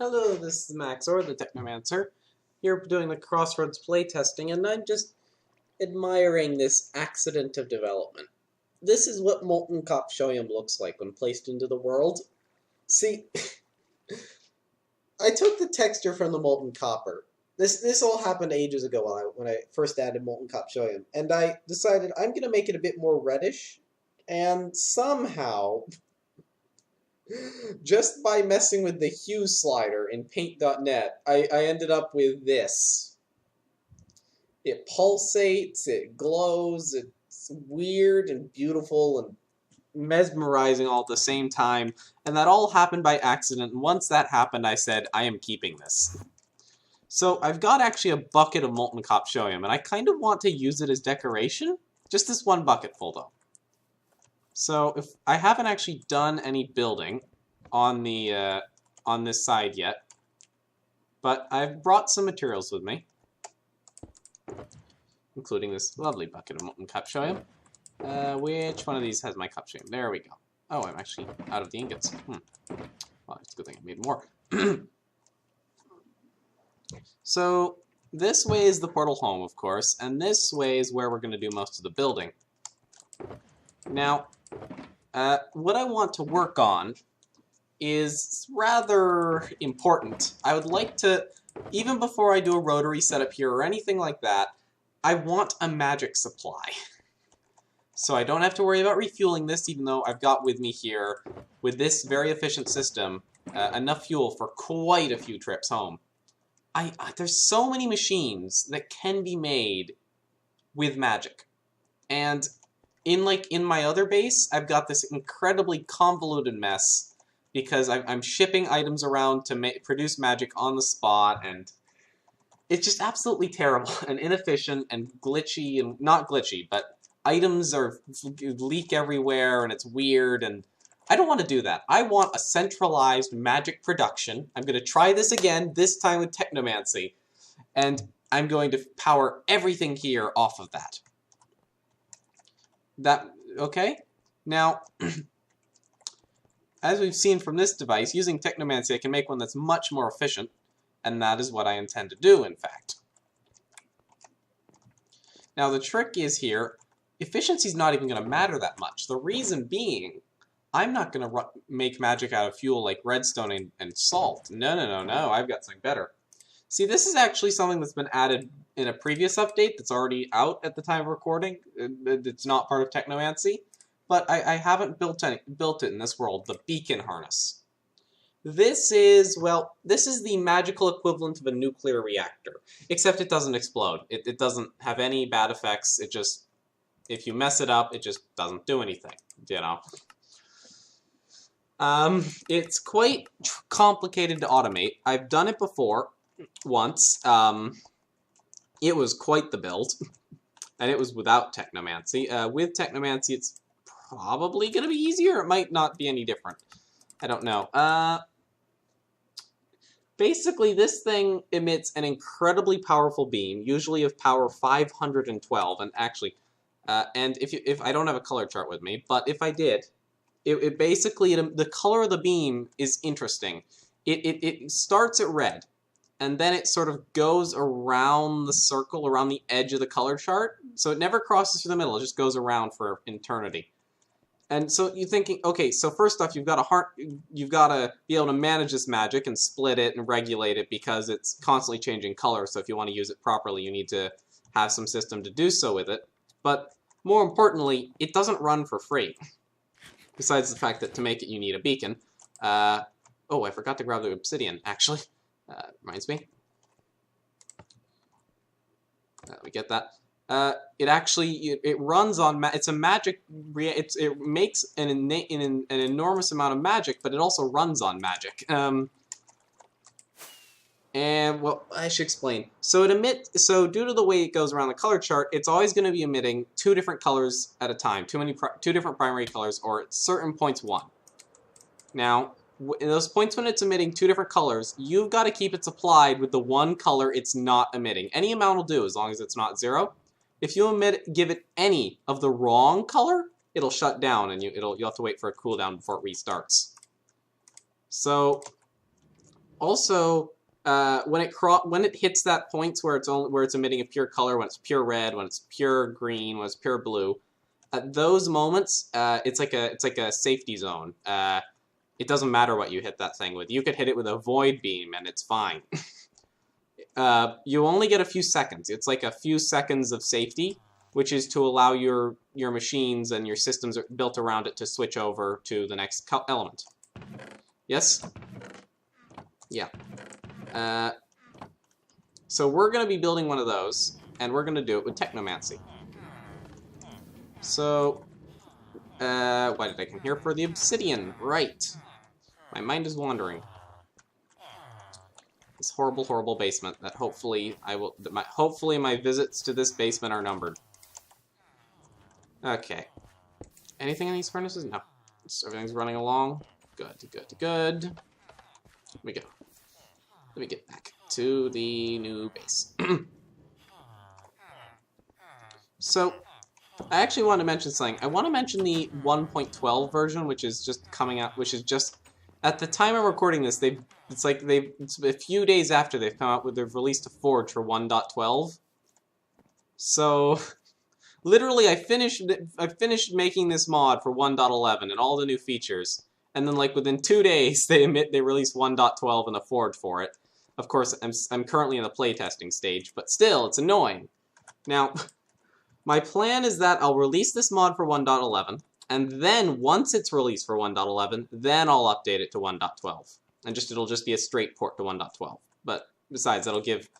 Hello, this is Max, or the Technomancer, here doing the Crossroads playtesting, and I'm just admiring this accident of development. This is what molten copchoium looks like when placed into the world. See, I took the texture from the molten copper. This all happened ages ago when I first added molten copchoium, and I decided I'm going to make it a bit more reddish, and somehow just by messing with the hue slider in paint.net, I ended up with this. It pulsates, it glows, it's weird and beautiful and mesmerizing all at the same time, and that all happened by accident, and once that happened I said, I am keeping this. So I've got actually a bucket of molten copchoium, and I kind of want to use it as decoration. Just this one bucket full, though. So if I haven't actually done any building on the on this side yet, but I've brought some materials with me, including this lovely bucket of molten copchoium. Which one of these has my copchoium? There we go. Oh, I'm actually out of the ingots. Well, it's a good thing I made more. So this way is the portal home, of course, and this way is where we're going to do most of the building. Now, what I want to work on is rather important. I would like to, even before I do a rotary setup here or anything like that, I want a magic supply. So I don't have to worry about refueling this, even though I've got with me here, with this very efficient system, enough fuel for quite a few trips home. There's so many machines that can be made with magic. And in my other base, I've got this incredibly convoluted mess because I'm shipping items around to produce magic on the spot, and it's just absolutely terrible and inefficient and glitchy, and not glitchy, but items leak everywhere and it's weird, and I don't want to do that. I want a centralized magic production. I'm going to try this again, this time with Technomancy, and I'm going to power everything here off of that. Okay? Now, as we've seen from this device, using Technomancy I can make one that's much more efficient, and that is what I intend to do, in fact. Now the trick is here, efficiency's not even going to matter that much. The reason being, I'm not going to make magic out of fuel like redstone and salt. No, I've got something better. See, this is actually something that's been added in a previous update that's already out at the time of recording. It's not part of Technomancy, but I haven't built it in this world, the beacon harness. This is the magical equivalent of a nuclear reactor, except it doesn't explode. It doesn't have any bad effects. It just, if you mess it up, it just doesn't do anything, you know? It's quite complicated to automate. I've done it before, once. It was quite the build, and it was without Technomancy. With Technomancy, it's probably going to be easier. It might not be any different. I don't know. Basically, this thing emits an incredibly powerful beam, usually of power 512, and actually, and if I don't have a color chart with me, but if I did, it basically, the color of the beam is interesting. It starts at red, and then it sort of goes around the circle, around the edge of the color chart, so it never crosses through the middle, it just goes around for eternity. And so you're thinking, okay, so first off, you've got to be able to manage this magic and split it and regulate it because it's constantly changing color, so if you want to use it properly, you need to have some system to do so with it. But more importantly, it doesn't run for free. Besides the fact that to make it you need a beacon. Oh, I forgot to grab the obsidian, actually. Reminds me. We get that. It runs on, it's a magic, it makes an enormous amount of magic, but it also runs on magic. And, well, I should explain. So due to the way it goes around the color chart, it's always going to be emitting two different colors at a time, two different primary colors, or at certain points one. Now, in those points when it's emitting two different colors, you've got to keep it supplied with the one color it's not emitting. Any amount will do, as long as it's not 0. If you give it any of the wrong color, it'll shut down, and you'll have to wait for a cooldown before it restarts. So Also, when it hits that point where it's emitting a pure color, when it's pure red, when it's pure green, when it's pure blue, at those moments, it's like a safety zone. It doesn't matter what you hit that thing with. You could hit it with a void beam and it's fine. You only get a few seconds. It's like a few seconds of safety, which is to allow your machines and your systems built around it to switch over to the next element. Yes? Yeah. So we're going to be building one of those, and we're going to do it with Technomancy. So, why did I come here? For the obsidian, right. My mind is wandering. This horrible, horrible basement that hopefully hopefully my visits to this basement are numbered. Okay. Anything in these furnaces? No. Everything's running along. Good, good, good. Let me go. Let me get back to the new base. So, I actually want to mention something. I want to mention the 1.12 version, which is just coming out, which is just, at the time I'm recording this, it's a few days after they've come out they've released a forge for 1.12. So, literally, I finished making this mod for 1.11 and all the new features, and then like within 2 days they released 1.12 and a forge for it. Of course, I'm currently in the playtesting stage, but still, it's annoying. Now, my plan is that I'll release this mod for 1.11, and then once it's released for 1.11, then I'll update it to 1.12, and it'll just be a straight port to 1.12. But besides, that'll give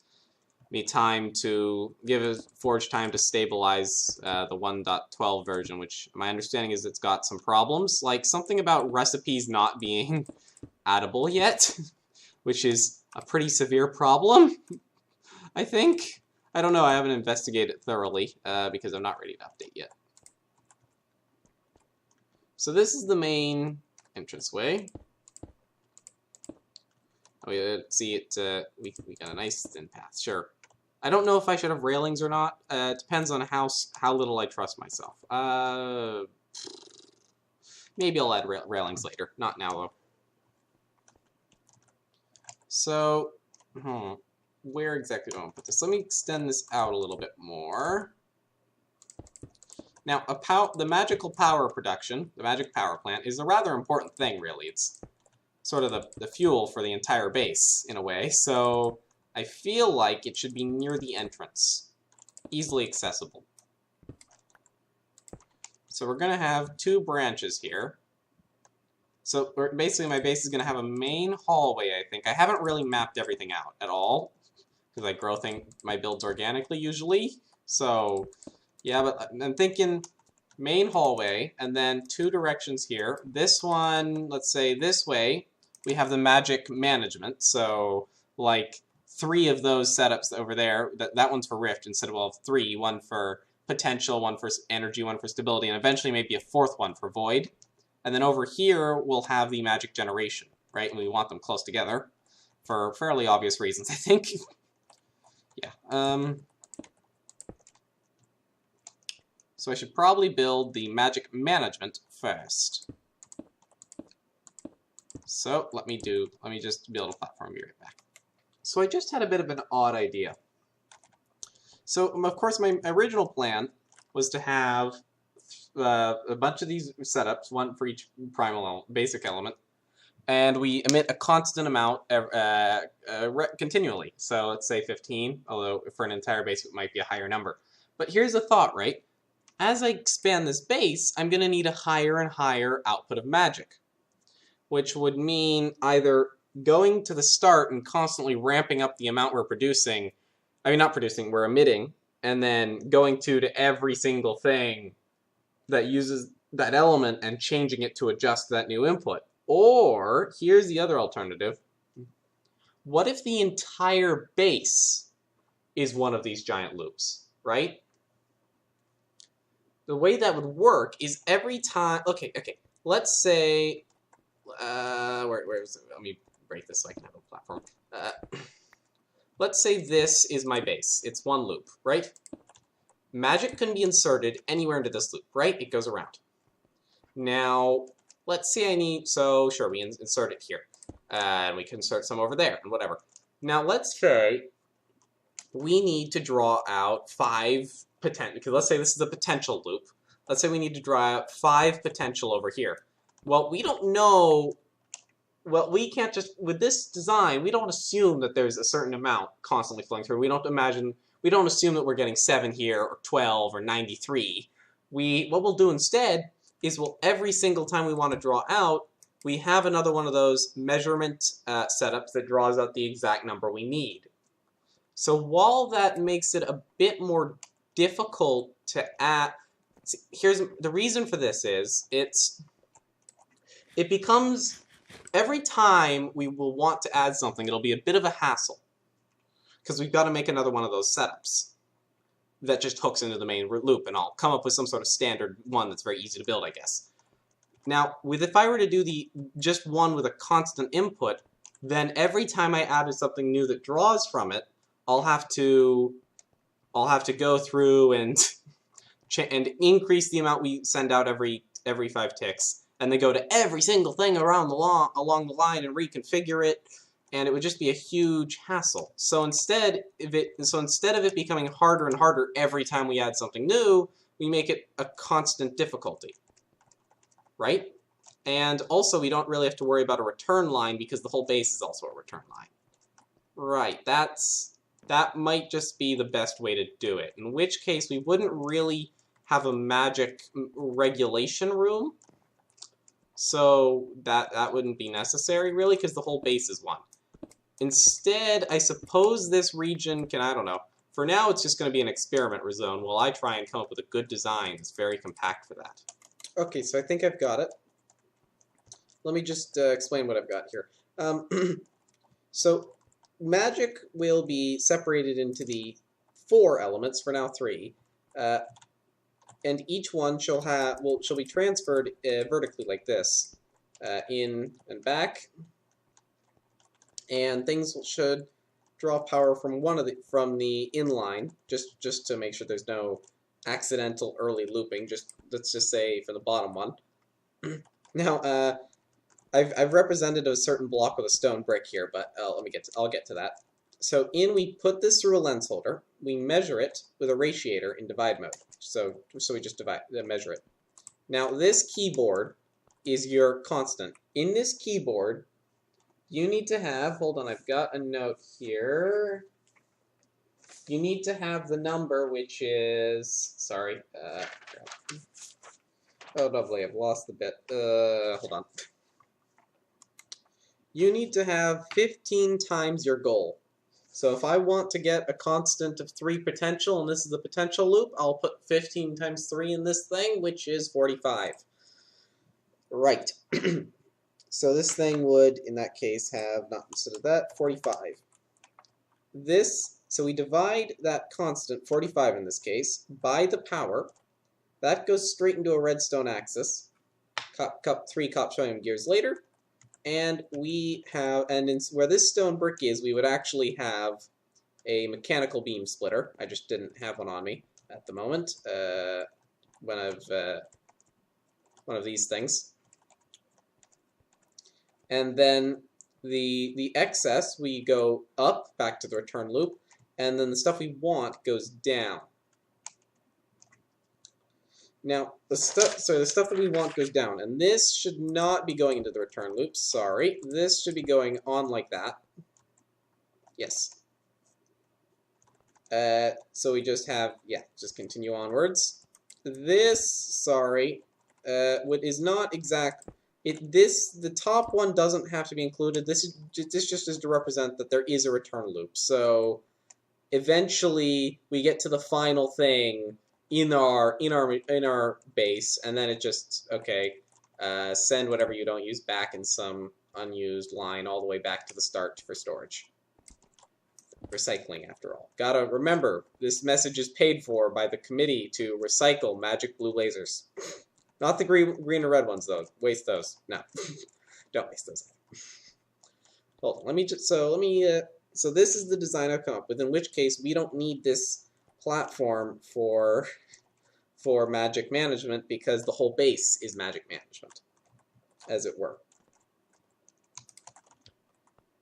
me time to give Forge time to stabilize the 1.12 version, which my understanding is it's got some problems, like something about recipes not being addable yet, which is a pretty severe problem, I think. I don't know, I haven't investigated thoroughly, because I'm not ready to update yet. So this is the main entranceway. Oh, yeah, see it, we got a nice thin path, sure. I don't know if I should have railings or not. It depends on how little I trust myself. Maybe I'll add railings later, not now though. So, where exactly do I want to put this? Let me extend this out a little bit more. Now, the magical power production, the magic power plant, is a rather important thing, really. It's sort of the fuel for the entire base, in a way, so I feel like it should be near the entrance, easily accessible. So we're going to have 2 branches here. So basically my base is going to have a main hallway, I think. I haven't really mapped everything out at all, because I grow my builds organically usually. So, yeah, but I'm thinking main hallway, and then 2 directions here. This one, let's say this way, we have the magic management. So, like, 3 of those setups over there. That one's for Rift instead of 3. 1 for potential, 1 for energy, 1 for stability, and eventually maybe a 4th one for void. And then over here, we'll have the magic generation, right? And we want them close together for fairly obvious reasons, I think. Yeah. So I should probably build the magic management first. So let me just build a platform and be right back. So I just had a bit of an odd idea. So of course my original plan was to have a bunch of these setups, 1 for each basic element, and we emit a constant amount continually. So let's say 15, although for an entire base it might be a higher number. But here's the thought, right? As I expand this base, I'm going to need a higher and higher output of magic, which would mean either going to the start and constantly ramping up the amount we're producing, we're emitting, and then going to every single thing that uses that element and changing it to adjust that new input. Or, here's the other alternative. What if the entire base is one of these giant loops, right? The way that would work is every time... Okay. Let's say... where is it? Let me break this so I can have a platform. Let's say this is my base. It's 1 loop, right? Magic can be inserted anywhere into this loop, right? It goes around. Now, let's say I need... So, sure, we insert it here. And we can insert some over there, and whatever. Now, let's say we need to draw out 5 potential, because let's say this is a potential loop. Let's say we need to draw out 5 potential over here. Well, we don't know, well, we can't just, with this design, we don't assume that there's a certain amount constantly flowing through. We don't assume that we're getting 7 here, or 12, or 93. What we'll do instead is every single time we want to draw out, we have another one of those measurement setups that draws out the exact number we need. So while that makes it a bit more difficult to add, here's the reason for this is, it becomes, every time we will want to add something, it'll be a bit of a hassle, because we've got to make another one of those setups that just hooks into the main loop, and I'll come up with some sort of standard one that's very easy to build, I guess. Now, if I were to do just one with a constant input, then every time I added something new that draws from it, I'll have to go through and increase the amount we send out every 5 ticks, and then go to every single thing along the line and reconfigure it, and it would just be a huge hassle. So instead of it becoming harder and harder every time we add something new, we make it a constant difficulty, right? And also, we don't really have to worry about a return line because the whole base is also a return line. Right, that might just be the best way to do it, in which case we wouldn't really have a magic regulation room, so that wouldn't be necessary, really, because the whole base is 1. Instead, I suppose this region can, I don't know, for now it's just going to be an experiment zone while I try and come up with a good design that's very compact for that. Okay, so I think I've got it. Let me just explain what I've got here. So, magic will be separated into the 4 elements, for now 3, and each one shall be transferred vertically like this, in and back, and things should draw power from from the inline, just to make sure there's no accidental early looping. Let's just say for the bottom one. Now, I've represented a certain block with a stone brick here, but I'll get to that. So we put this through a lens holder, we measure it with a ratiator in divide mode. So we just measure it. Now this keyboard is your constant. In this keyboard, you need to have, hold on, I've got a note here. You need to have the number, which is, sorry, oh lovely, I've lost the bit. Hold on. You need to have 15 times your goal. So if I want to get a constant of 3 potential, and this is the potential loop, I'll put 15 times 3 in this thing, which is 45. Right. So this thing would, in that case, have, not instead of that, 45. So we divide that constant, 45 in this case, by the power. That goes straight into a redstone axis. 3 copper gears later. And we have, where this stone brick is, we would actually have a mechanical beam splitter. I just didn't have one on me at the moment. One of these things. And then the excess, we go up, back to the return loop, and then the stuff we want goes down. Now, the stuff that we want goes down, and this should not be going into the return loop, sorry. This should be going on like that. Yes. So we just have, yeah, just continue onwards. This, sorry, is not exact. The top one doesn't have to be included. This just is to represent that there is a return loop. So eventually we get to the final thing in our base, and then it just, okay, send whatever you don't use back in some unused line all the way back to the start for storage. Recycling, after all. Gotta remember, this message is paid for by the committee to recycle magic blue lasers. Not the green and red ones, though. Waste those. No. Don't waste those. Hold on, so this is the design I've come up with, in which case we don't need this platform for magic management, because the whole base is magic management, as it were.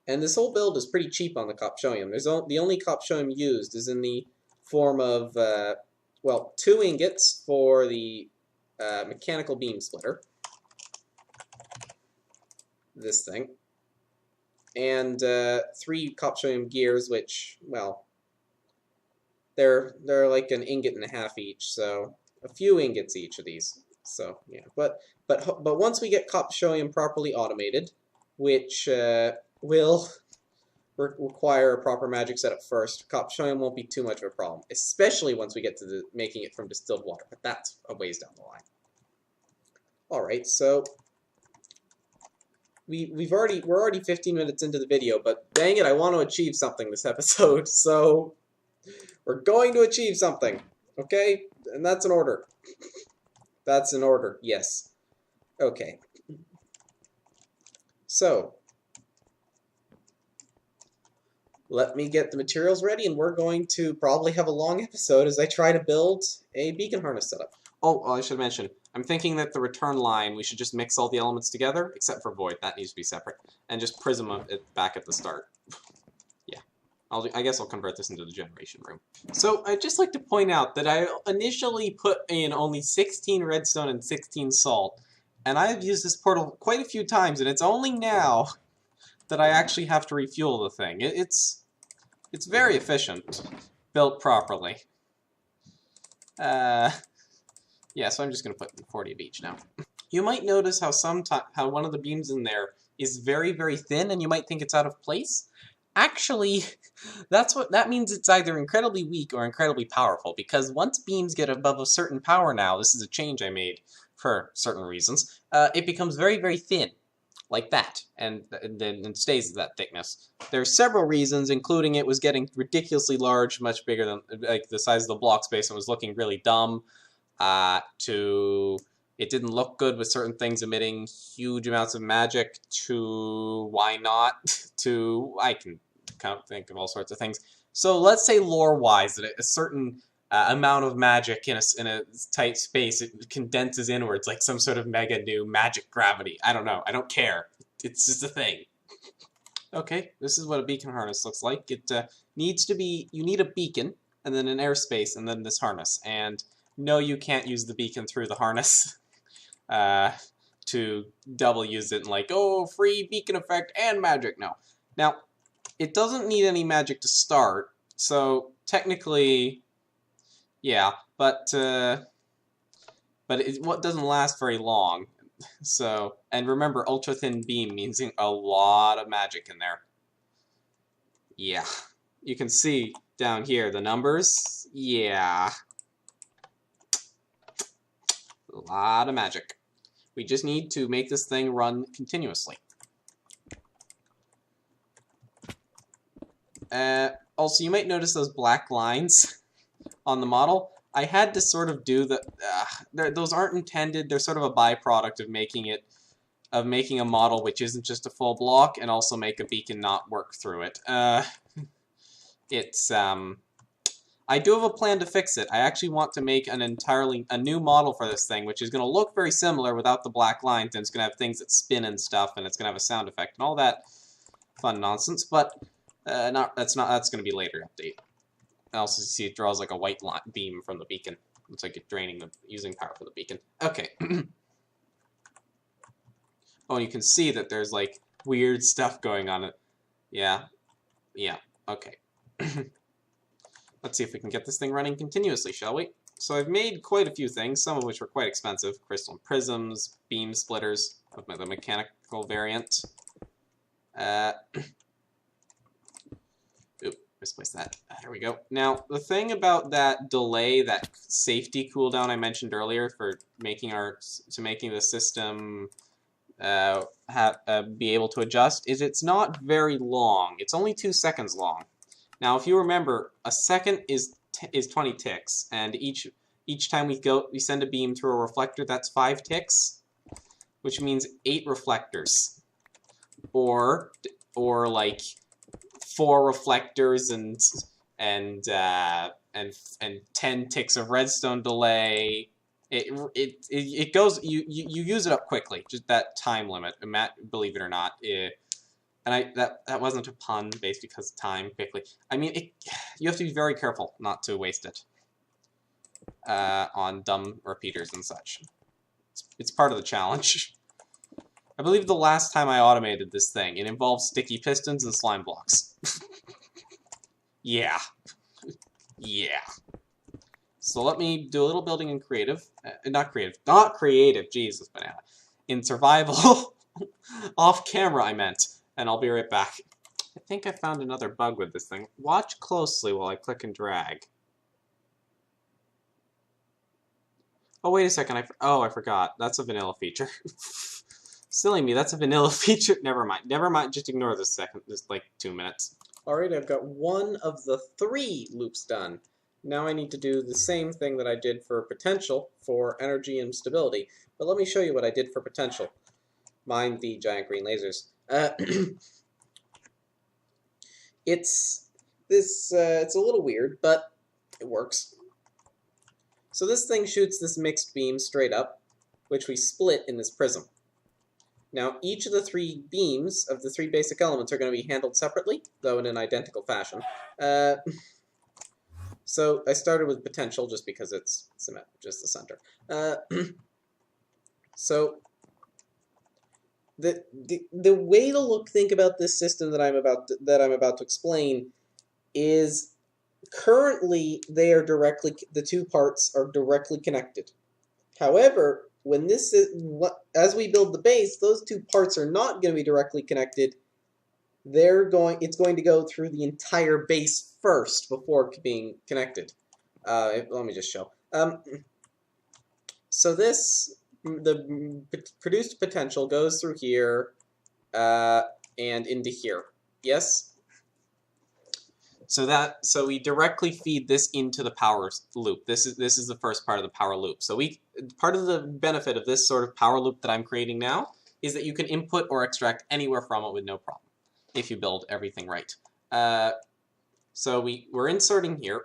And this whole build is pretty cheap on the Copchoium. The only Copchoium used is in the form of, well, 2 ingots for the mechanical beam splitter. This thing. And 3 Copchoium gears, which, well, they're like an ingot and a half each, so a few ingots each of these. So yeah, but once we get Copchoium properly automated, which will require a proper magic setup first, Copchoium won't be too much of a problem, especially once we get to making it from distilled water. But that's a ways down the line. All right, so we're already 15 minutes into the video, but dang it, I want to achieve something this episode, so we're going to achieve something, okay? And that's an order. That's an order, yes. Okay. So, let me get the materials ready, and we're going to probably have a long episode as I try to build a beacon harness setup. Oh, I should mention, I'm thinking that the return line, we should just mix all the elements together, except for void. That needs to be separate. And just prism it back at the start. Yeah. I guess I'll convert this into the generation room. So, I'd just like to point out that I initially put in only 16 redstone and 16 salt. And I've used this portal quite a few times, and it's only now that I actually have to refuel the thing. It's very efficient, built properly. Yeah, so I'm just going to put 40 of each now. You might notice how one of the beams in there is very, very thin, and you might think it's out of place. Actually, that means it's either incredibly weak or incredibly powerful, because once beams get above a certain power now, this is a change I made for certain reasons, it becomes very, very thin, like that, and then it stays at that thickness. There are several reasons, including it was getting ridiculously large, much bigger than like the size of the block space, and was looking really dumb. It didn't look good with certain things emitting huge amounts of magic, to why not, to I can think of all sorts of things. So let's say lore-wise that a certain amount of magic in a tight space, it condenses inwards like some sort of mega new magic gravity. I don't know. I don't care. It's just a thing. Okay, this is what a beacon harness looks like. It needs to be, you need a beacon, and then an airspace, and then this harness. And no, you can't use the beacon through the harness to double use it and like, oh, free beacon effect and magic. No. Now, it doesn't need any magic to start, so technically, yeah, but what doesn't last very long. So, and remember, ultra thin beam means a lot of magic in there. Yeah, you can see down here the numbers. Yeah. A lot of magic. We just need to make this thing run continuously. Also, you might notice those black lines on the model. I had to sort of do the... those aren't intended. They're sort of a byproduct of making a model which isn't just a full block, and also make a beacon not work through it. I do have a plan to fix it. I actually want to make a new model for this thing, which is going to look very similar without the black lines, and it's going to have things that spin and stuff, and it's going to have a sound effect and all that fun nonsense. But that's going to be a later update. And also, you see it draws like a white beam from the beacon. It's like it using power for the beacon. Okay. Oh, and you can see that there's like weird stuff going on. Yeah. Okay. Let's see if we can get this thing running continuously, shall we? So I've made quite a few things, some of which were quite expensive. Crystal prisms, beam splitters of the mechanical variant. Oop, misplaced that. There we go. Now, the thing about that delay, that safety cooldown I mentioned earlier for making the system be able to adjust, is it's not very long. It's only 2 seconds long. Now, if you remember, a second is 20 ticks, and each time we send a beam through a reflector, that's 5 ticks, which means 8 reflectors, or like 4 reflectors and 10 ticks of redstone delay. It goes. You use it up quickly. Just that time limit. Believe it or not. And that wasn't a pun based because of time, quickly. I mean, you have to be very careful not to waste it on dumb repeaters and such. It's part of the challenge. I believe the last time I automated this thing, it involved sticky pistons and slime blocks. Yeah. Yeah. So let me do a little building in creative. Not creative, Jesus, banana. In survival. Off camera, I meant. And I'll be right back. I think I found another bug with this thing. Watch closely while I click and drag. Oh, wait a second. I forgot. That's a vanilla feature. Silly me, that's a vanilla feature. Never mind. Never mind. Just ignore this second. Just like 2 minutes. Alright, I've got one of the 3 loops done. Now I need to do the same thing that I did for potential for energy and stability. But let me show you what I did for potential. Mind the giant green lasers. It's a little weird, but it works. So this thing shoots this mixed beam straight up, which we split in this prism. Now, each of the 3 beams of the 3 basic elements are going to be handled separately, though in an identical fashion. So I started with potential just because it's just the center. So the way to think about this system that I'm about to explain is currently the 2 parts are directly connected. However, when as we build the base, those 2 parts are not going to be directly connected. It's going to go through the entire base first before being connected. Let me just show. So the produced potential goes through here and into here. Yes. So we directly feed this into the power loop. This is the first part of the power loop. So part of the benefit of this sort of power loop that I'm creating now is that you can input or extract anywhere from it with no problem if you build everything right. So we're inserting here,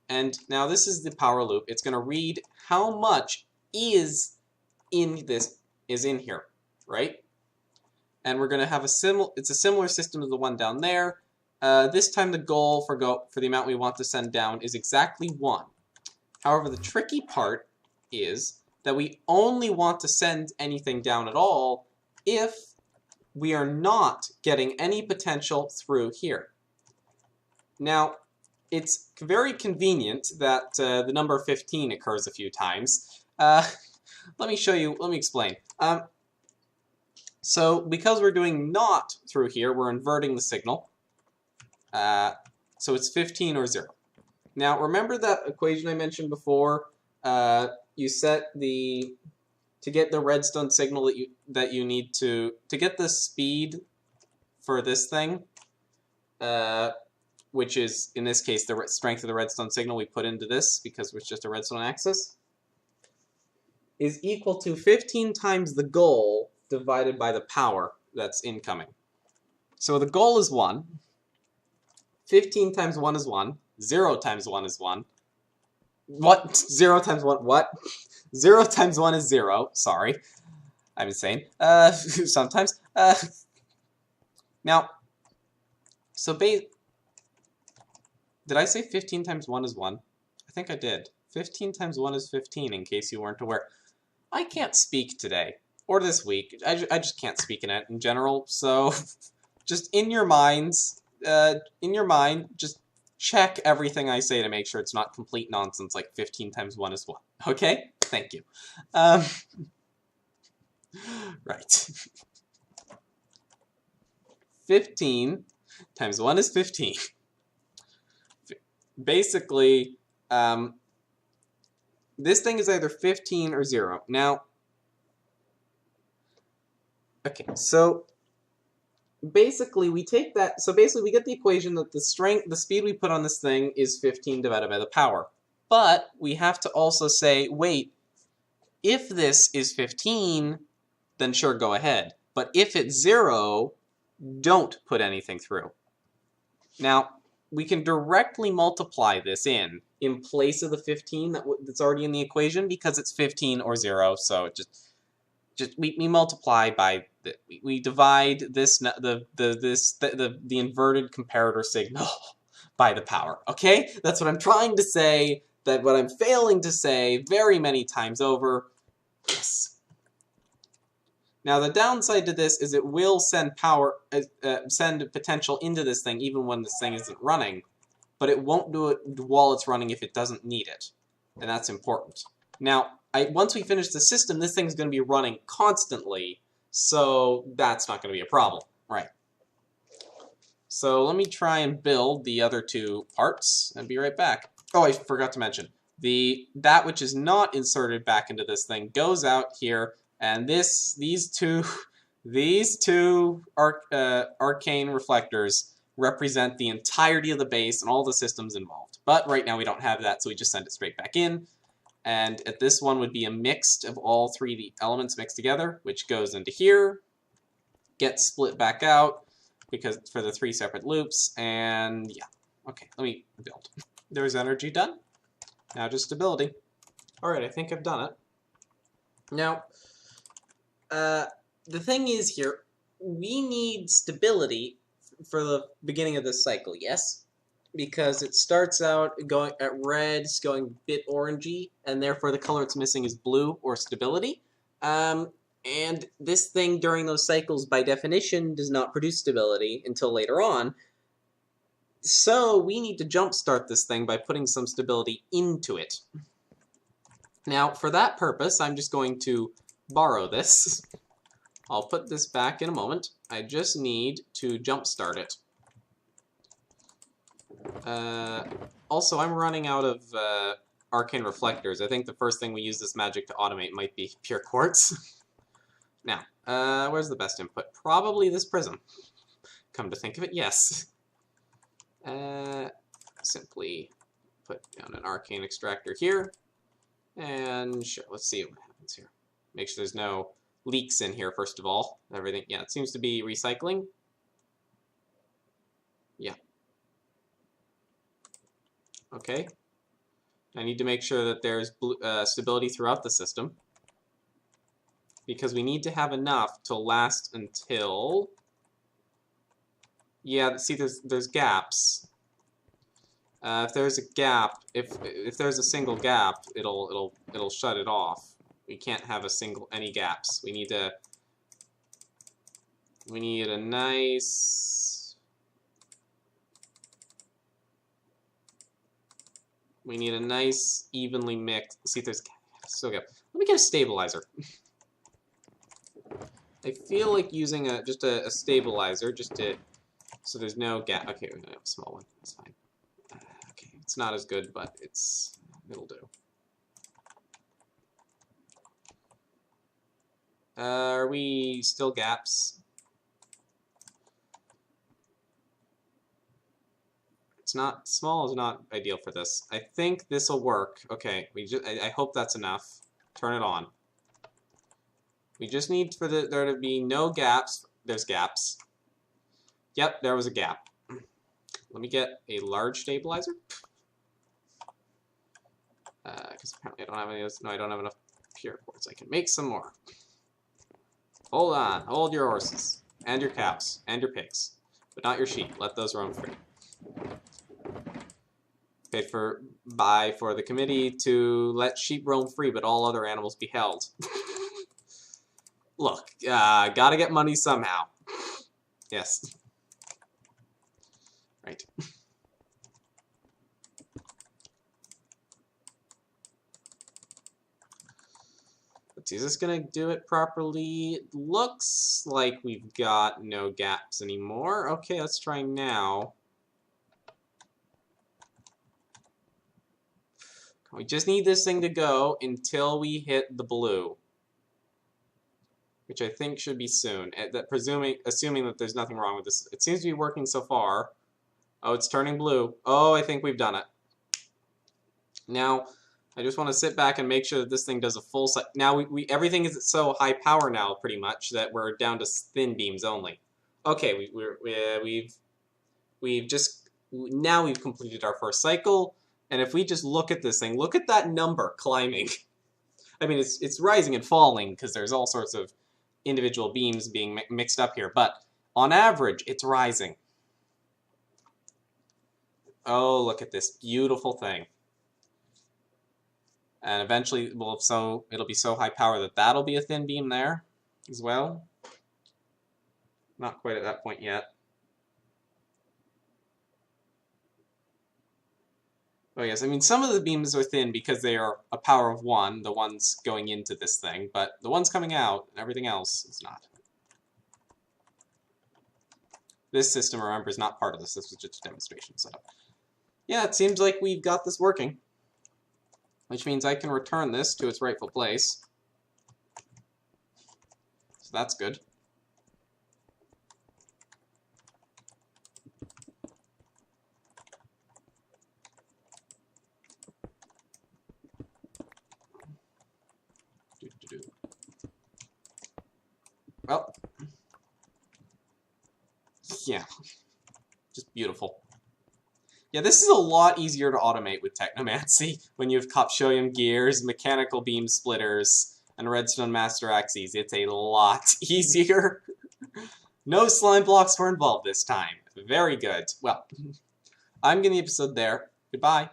and now this is the power loop. It's going to read how much is in here, right? And we're going to have it's a similar system to the one down there. This time the goal for the amount we want to send down is exactly 1. However, the tricky part is that we only want to send anything down at all if we are not getting any potential through here. Now, it's very convenient that the number 15 occurs a few times. Let me explain. So because we're doing not through here, we're inverting the signal. So it's 15 or 0. Now remember that equation I mentioned before? You set to get the redstone signal that you need to get the speed for this thing, which is in this case the strength of the redstone signal we put into this because it's just a redstone axis, is equal to 15 times the goal divided by the power that's incoming. So the goal is 1. 15 times 1 is 1. 0 times 1 is 1. What? 0 times 1? What? 0 times 1 is 0. Sorry. I'm insane. Sometimes. Now, so did I say 15 times 1 is 1? I think I did. 15 times 1 is 15, in case you weren't aware. I can't speak today. Or this week. I just can't speak in it in general, so just in your minds, just check everything I say to make sure it's not complete nonsense like 15 times 1 is 1. Okay? Thank you. Right. 15 times 1 is 15. Basically, this thing is either 15 or 0. Now, okay, so basically we take that, so basically we get the equation that the speed we put on this thing is 15 divided by the power. But we have to also say, wait, if this is 15, then sure, go ahead. But if it's 0, don't put anything through. Now, we can directly multiply this in place of the 15 that's already in the equation because it's 15 or 0, so it just we multiply by we divide this the inverted comparator signal by the power. Okay, that's what I'm trying to say. That what I'm failing to say very many times over. Yes. Now the downside to this is it will send power, send potential into this thing even when this thing isn't running, but it won't do it while it's running if it doesn't need it, and that's important. Now, once we finish the system, this thing's going to be running constantly, so that's not going to be a problem, right? So let me try and build the other two parts and be right back. Oh, I forgot to mention, that which is not inserted back into this thing goes out here. And these two arcane reflectors represent the entirety of the base and all the systems involved. But right now we don't have that, so we just send it straight back in. And at this one would be a mix of all three elements mixed together, which goes into here, gets split back out because for the 3 separate loops. And yeah, okay, let me build. There's energy done. Now just stability. All right, I think I've done it. Now. The thing is here, we need stability for the beginning of this cycle, yes? Because it starts out going at red, it's going a bit orangey, and therefore the color it's missing is blue, or stability. And this thing during those cycles, by definition, does not produce stability until later on. So we need to jumpstart this thing by putting some stability into it. Now, for that purpose, I'm just going to borrow this. I'll put this back in a moment. I just need to jumpstart it. Also, I'm running out of arcane reflectors. I think the first thing we use this magic to automate might be pure quartz. Now, where's the best input? Probably this prism. Come to think of it, yes. Simply put down an arcane extractor here. And sure, let's see what happens here. Make sure there's no leaks in here, first of all. Everything, yeah, it seems to be recycling. Yeah. Okay. I need to make sure that there's stability throughout the system, because we need to have enough to last until... Yeah, see, there's gaps. If there's a gap, if there's a single gap, it'll shut it off. We can't have any gaps. We need a nice evenly mixed. See if there's still gap. Let me get a stabilizer. I feel like using just a stabilizer so there's no gap. Okay, we're gonna have a small one. That's fine. Okay, it's not as good, but it'll do. Are we still gaps? It's not, small is not ideal for this. I think this will work. Okay, I hope that's enough. Turn it on. We just need for there to be no gaps. There's gaps. Yep, there was a gap. Let me get a large stabilizer. Because apparently I don't have any of those. No, I don't have enough pure quartz. I can make some more. Hold on. Hold your horses. And your cows. And your pigs. But not your sheep. Let those roam free. Paid for the committee to let sheep roam free, but all other animals be held. Look, gotta get money somehow. Yes. Right. Let's see, is this gonna do it properly? It looks like we've got no gaps anymore. Okay, let's try now. We just need this thing to go until we hit the blue, which I think should be soon. Assuming that there's nothing wrong with this. It seems to be working so far. Oh, it's turning blue. Oh, I think we've done it. Now, I just want to sit back and make sure that this thing does a full set. Now, everything is so high power now, pretty much, that we're down to thin beams only. Okay, now we've completed our first cycle. And if we just look at this thing, look at that number climbing. I mean, it's rising and falling because there's all sorts of individual beams being mixed up here, but on average, it's rising. Oh, look at this beautiful thing. And eventually, it'll be so high power that that'll be a thin beam there as well. Not quite at that point yet. Oh yes, I mean, some of the beams are thin because they are a power of 1, the ones going into this thing, but the ones coming out, and everything else, is not. This system, remember, is not part of this. This was just a demonstration setup. Yeah, it seems like we've got this working, which means I can return this to its rightful place. So that's good. Well, yeah, just beautiful. Yeah, this is a lot easier to automate with Technomancy when you have Kopshoyum gears, mechanical beam splitters, and redstone master axes. It's a lot easier. No slime blocks were involved this time. Very good. Well, I'm getting the episode there. Goodbye.